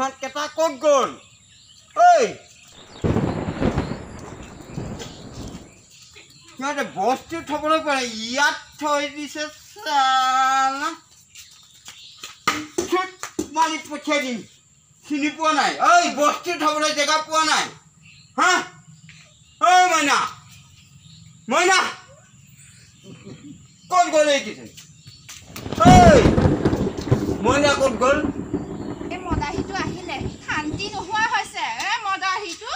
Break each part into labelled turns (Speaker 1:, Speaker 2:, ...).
Speaker 1: ইহঁত কেইটা ক'ত গ'ল ঐ সিহঁতে বস্তু থ'বলৈ পাৰে ইয়াত থৈ দিছে চালা মাৰি পঠিয়াই দিম চিনি পোৱা নাই ঐ বস্তু থ'বলৈ জেগা পোৱা নাই হা ঐ মইনা মইনা ক'ত গ'ল এইকেইদিন ঐ মইনা ক'ত গ'ল
Speaker 2: এই মদাহীটো আহিলে শান্তি নোহোৱা হৈছে মদাহীটো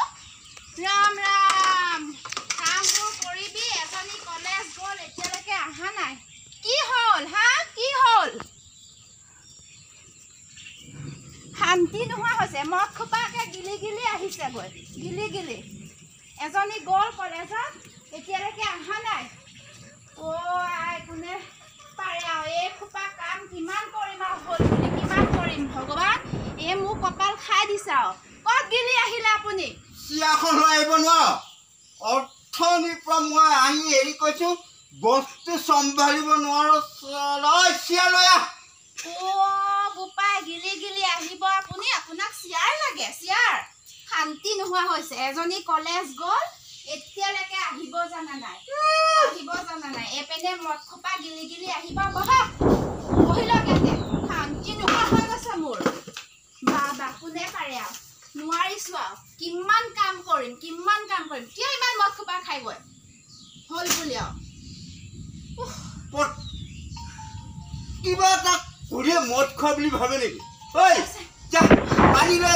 Speaker 2: ৰাম ৰাম কামবোৰ কৰিবি এজনী কলেজ গ'ল এতিয়ালৈকে অহা নাই কি হ'ল হা কি হ'ল শান্তি নোহোৱা হৈছে মদ খোপাকে গিলি গিলি আহিছে গৈ গিলি গিলি এজনী গ'ল কলেজত এতিয়ালৈকে অহা নাই আই কোনে পাৰে আৰু এই খোপা কাম কিমান কৰিম আৰু হ'ল বুলি কিমান কৰিম ভগৱান এই মোক কপাল খাই দিছে আৰু ক'ত গিলি আহিলে আপুনি
Speaker 1: চিয়াখন লৈ আহিব নোৱাৰ অৰ্থনীৰ পৰা মই আহি হেৰি কৈছোঁ বস্তু চম্ভালিব নোৱাৰো চিয়া লৈ আহ
Speaker 2: বোপাই গিলি গিলি আহিব আপুনি আপোনাক চিয়াৰ লাগে চিয়াৰ শান্তি নোহোৱা হৈছে এজনী কলেজ গ'ল এতিয়ালৈকে আহিব জানা নাই এপিনে মদ খোপা গিলি গিলি আহিব বহক বহিলক ইয়াতে শান্তি নোহোৱা হৈ গৈছে মোৰ বাবা কোনে পাৰে আৰু নোৱাৰিছোঁ আৰু কিমান কাম কৰিম কিয় ইমান মদ খোপা খাই গৈ হ'ল বুলি আৰু
Speaker 1: কিবা এটা ঘূৰি মদ খোৱা বুলি ভাবে নেকি ঐ যা পানী লৈ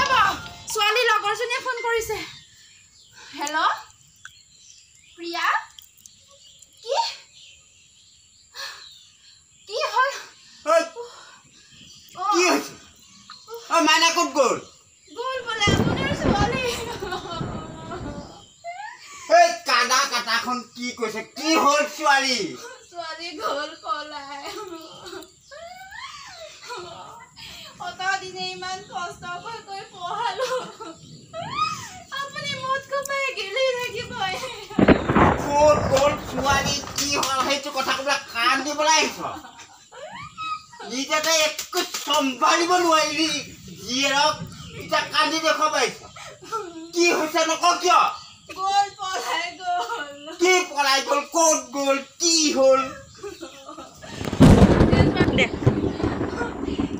Speaker 2: ৰ'ব ছোৱালী লগৰজনীয়ে ফোন কৰিছে হেল্ল' প্ৰিয়া কি হ'ল
Speaker 1: কি হৈছে মাইনা ক'ত গ'ল
Speaker 2: বোলে আপোনাৰ ছোৱালী
Speaker 1: এই কাটাখন কি কৈছে কি হ'ল ছোৱালী
Speaker 2: গ'ল পলাই অতদিনে ইমান কষ্ট কৰি পঢ়ালো আপুনি মদ খোপাই গিলি থাকিব
Speaker 1: ক'ত গ'ল ছোৱালী কি হ'ল সেইটো কথা ক'বলৈ কাণ দিবলৈ আহিছ নিজে একো চম্ভালিব নোৱাৰিলি জীয়েৰক এতিয়া কান্দি দেখুৱাব আহিছ কি হৈছে নকওঁ কিয় কি পলাই গ'ল ক'ত গ'ল কি হ'ল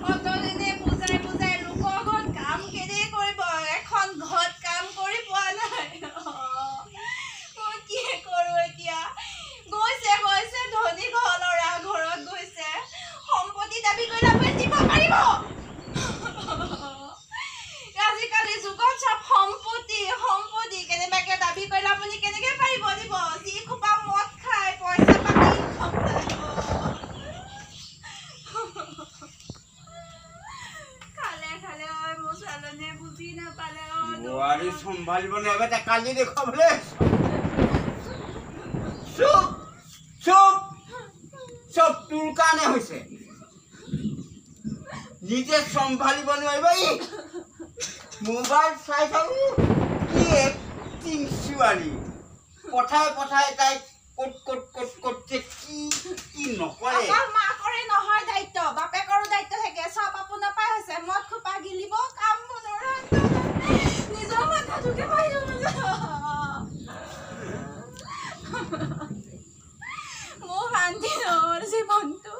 Speaker 2: অতদিনে বুজাই লোকৰ ঘৰত কাম কেনে কৰিব এখন ঘৰত কাম কৰি পোৱা নাই মই কি কৰোঁ এতিয়া গৈছে ধনী ল'ৰা ঘৰত গৈছে সম্পত্তি দাবী কৰিলে আপুনি দিব পাৰিব আজিকালি যুগত চব সম্পত্তি কেনেবাকে দাবী কৰিলে আপুনি কেনেকে পাৰিব দিব যি খোপা মদ খাই পইচা পাতি খালে মোৰ ছোৱালীজনীয়ে বুজি নাপালে
Speaker 1: বোৱাৰী চম্ভালিব নোৱাৰিব তাই কালি দেখুৱাবলৈ চব তোৰ কাৰণে হৈছে নিজে চম্ভালিব নোৱাৰিব মোবাইল চাই থাকো কি এক্টিং ছোৱালী পঠাই তাই ক'ত কি নকৰে
Speaker 2: মাকৰে নহয় দায়িত্ব বাপেকৰো দায়িত্ব থাকে চব আপোনাৰ পাই হৈছে মদ খোপা গিলিব কাম নিজৰ মাথাটোকে পাই মোৰ শান্তি নহ'ল জীৱনটো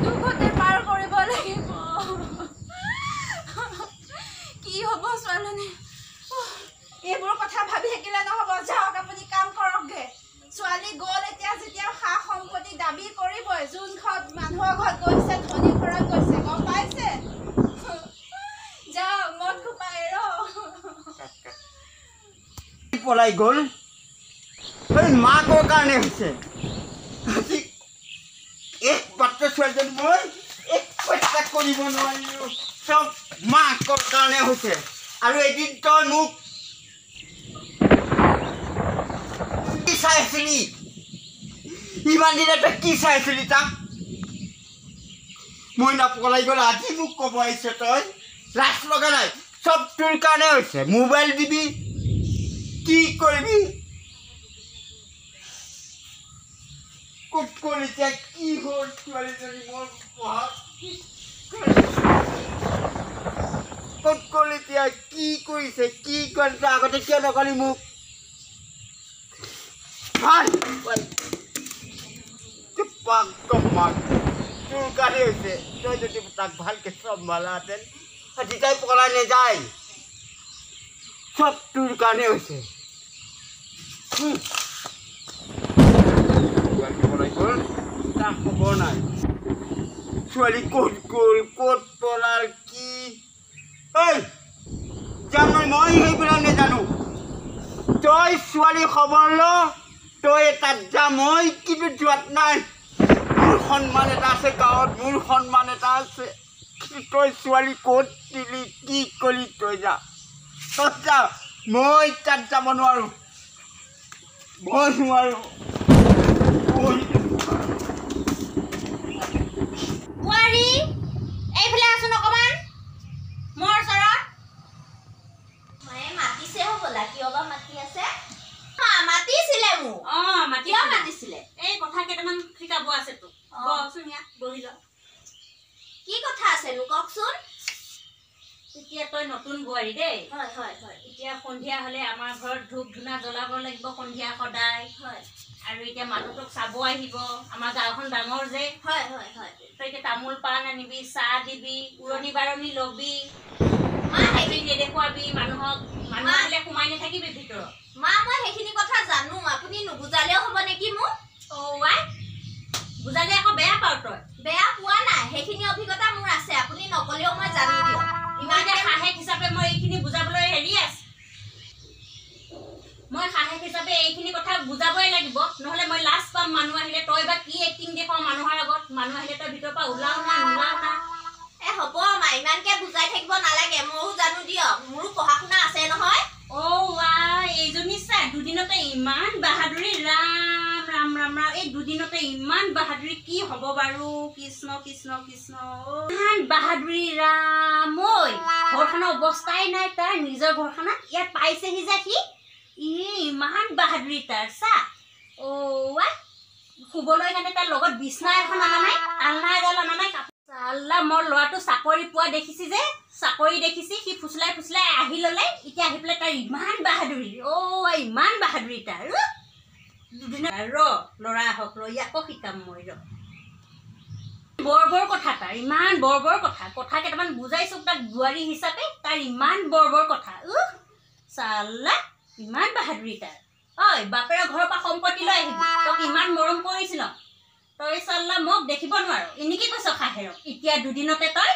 Speaker 2: দুখতে পাৰ কৰিব লাগিব কি হ'ব ছোৱালীজনী এইবোৰ কথা ভাবি থাকিলে নহ'ব যাওক আপুনি কাম কৰকগে ছোৱালী গ'ল এতিয়া যেতিয়া সা সম্পত্তি দাবী কৰিবই যোন ঘৰত মানুহৰ ঘৰত গৈছে ধনী ঘৰত গৈছে গম পাইছে যাওক মদ খোপাই
Speaker 1: পলাই গ'ল মাকৰ কাৰণে হৈছে এক মাত্ৰ ছোৱালীজনী মই একো এটা কৰিব নোৱাৰিলোঁ চব মাকৰ কাৰণে হৈছে আৰু এদিন তই মোক কি চাই আছিলি ইমান দিনে তই কি চাই আছিলি তাক মই নপলাই গ'ল আজি মোক ক'ব আহিছ তই লাজ লগা নাই চব তোৰ কাৰণে হৈছে মোবাইল দিবি কি কৰিবি ক'ত গ'ল এতিয়া কি হ'ল ছোৱালীজনী মোৰ পঢ়া ক'ত গ'ল এতিয়া কি কৰিছে কি কৰিছে আগতে কিয় নকলি মোক ভাল তোৰ কাৰণে হৈছে তই যদি তাক ভালকে চম্ভালাহেঁতেন আজিকাই পলাই নাযায় চব তোৰ কাৰণে হৈছে তাৰ খবৰ নাই ছোৱালী ক'ত গ'ল ক'ত পলাল কি জানো মই সেইবিলাক নাজানো তই ছোৱালী খবৰ ল তই তাত যা মই কিন্তু যোৱাত নাই মোৰ সন্মান এটা আছে গাঁৱত মোৰ সন্মান এটা আছে তই ছোৱালী ক'ত দিলি কি কৰিলি তই যা মই তাত যাব নোৱাৰোঁ মই নোৱাৰোঁ
Speaker 2: বোৱাৰী এইফালে আছোন অকণমান মোৰ ওচৰত মায়ে মাতিছে হ'বলা কিয় বা মাতি আছে মাতিছিলে মোক কিয় মাতিছিলে
Speaker 3: এই কথা কেইটামান শিকাব আছে তোক বহচোন ইয়াত বহি ল
Speaker 2: কি কথা আছেনো কওকচোন
Speaker 3: এতিয়া তই নতুন বোৱাৰী দেই
Speaker 2: হয় হয় হয়
Speaker 3: এতিয়া সন্ধিয়া হ'লে আমাৰ ঘৰত ধূপ ধূনা জ্বলাব লাগিব সন্ধিয়া সদায়
Speaker 2: হয়
Speaker 3: আৰু এতিয়া মানুহটোক চাব আহিব আমাৰ গাঁওখন ডাঙৰ যে
Speaker 2: হয় হয় হয়
Speaker 3: তই এতিয়া তামোল পাণ আনিবি চাহ দিবি উৰণি বাৰণি ল'বি নেদেখুৱাবি মানুহক মানুহ আহিলে সোমাই নাথাকিবি ভিতৰত
Speaker 2: মা মই সেইখিনি কথা জানো আপুনি নুবুজালেও হ'ব নেকি মোক
Speaker 3: ৱাই বুজালে আকৌ বেয়া পাওঁ তই
Speaker 2: বেয়া পোৱা নাই সেইখিনি অভিজ্ঞতা মোৰ আছে আপুনি নকলেও মই জানি দিওঁ
Speaker 3: ইমানতে সাহেক হিচাপে মই এইখিনি বুজাবলৈ হেৰি আছে মই সাহেক হিচাপে এইখিনি কথা বুজাবই লাগিব নহ'লে মই লাজ পাম মানুহ আহিলে তই বা কি এক্টিং দেখুৱাও মানুহৰ আগত মানুহ আহিলে তই ভিতৰৰ পৰা ওলাও না নোলাও না
Speaker 2: হ'ব মা ইমানকে বুজাই থাকিব নালাগে ময়ো জানো দিয়ক মোৰো পঢ়া শুনা আছে নহয়
Speaker 3: এইজনী চাই দুদিনতে ইমান বাহাদুৰি ৰাম ৰাম ৰাম ৰাম এই দুদিনতে ইমান বাহাদুৰি কি হ'ব বাৰু কৃষ্ণ কৃষ্ণ কৃষ্ণ ইমান বাহাদুৰি ৰাম ঐ ঘৰখনৰ অৱস্থাই নাই তাৰ নিজৰ ঘৰখনত ইয়াত পাইছেহি যে সি ইমান বাহাদুৰি তাৰ চা শুবলৈ কাৰণে তাৰ লগত বিছনা এখন অনা নাই আলনা এডাল অনা নাই আল্লাহ মোৰ ল'ৰাটো চাকৰি পোৱা দেখিছি যে চাকৰি দেখিছি সি ফুচলাই ফুচলাই আহি ল'লে এতিয়া আহি পেলাই তাৰ ইমান বাহাদুৰি ইমান বাহাদুৰি তাৰ দুদিন ল'ৰা আহক ইয়াকো শিকাম মই বৰ বৰ কথা তাৰ ইমান বৰ বৰ কথা কেইটামান বুজাইছো তাক বোৱাৰী হিচাপে তাৰ ইমান বৰ বৰ কথা চাল্লা ইমান বাহাদুৰি তাৰ বাপেৰৰ ঘৰৰ পৰা সম্পত্তি লৈ আহিবি তক ইমান মৰম কৰিছিল তই চাল্লা মোক দেখিব নোৱাৰো এনেকে কৈছ খাহেৰক এতিয়া দুদিনতে তই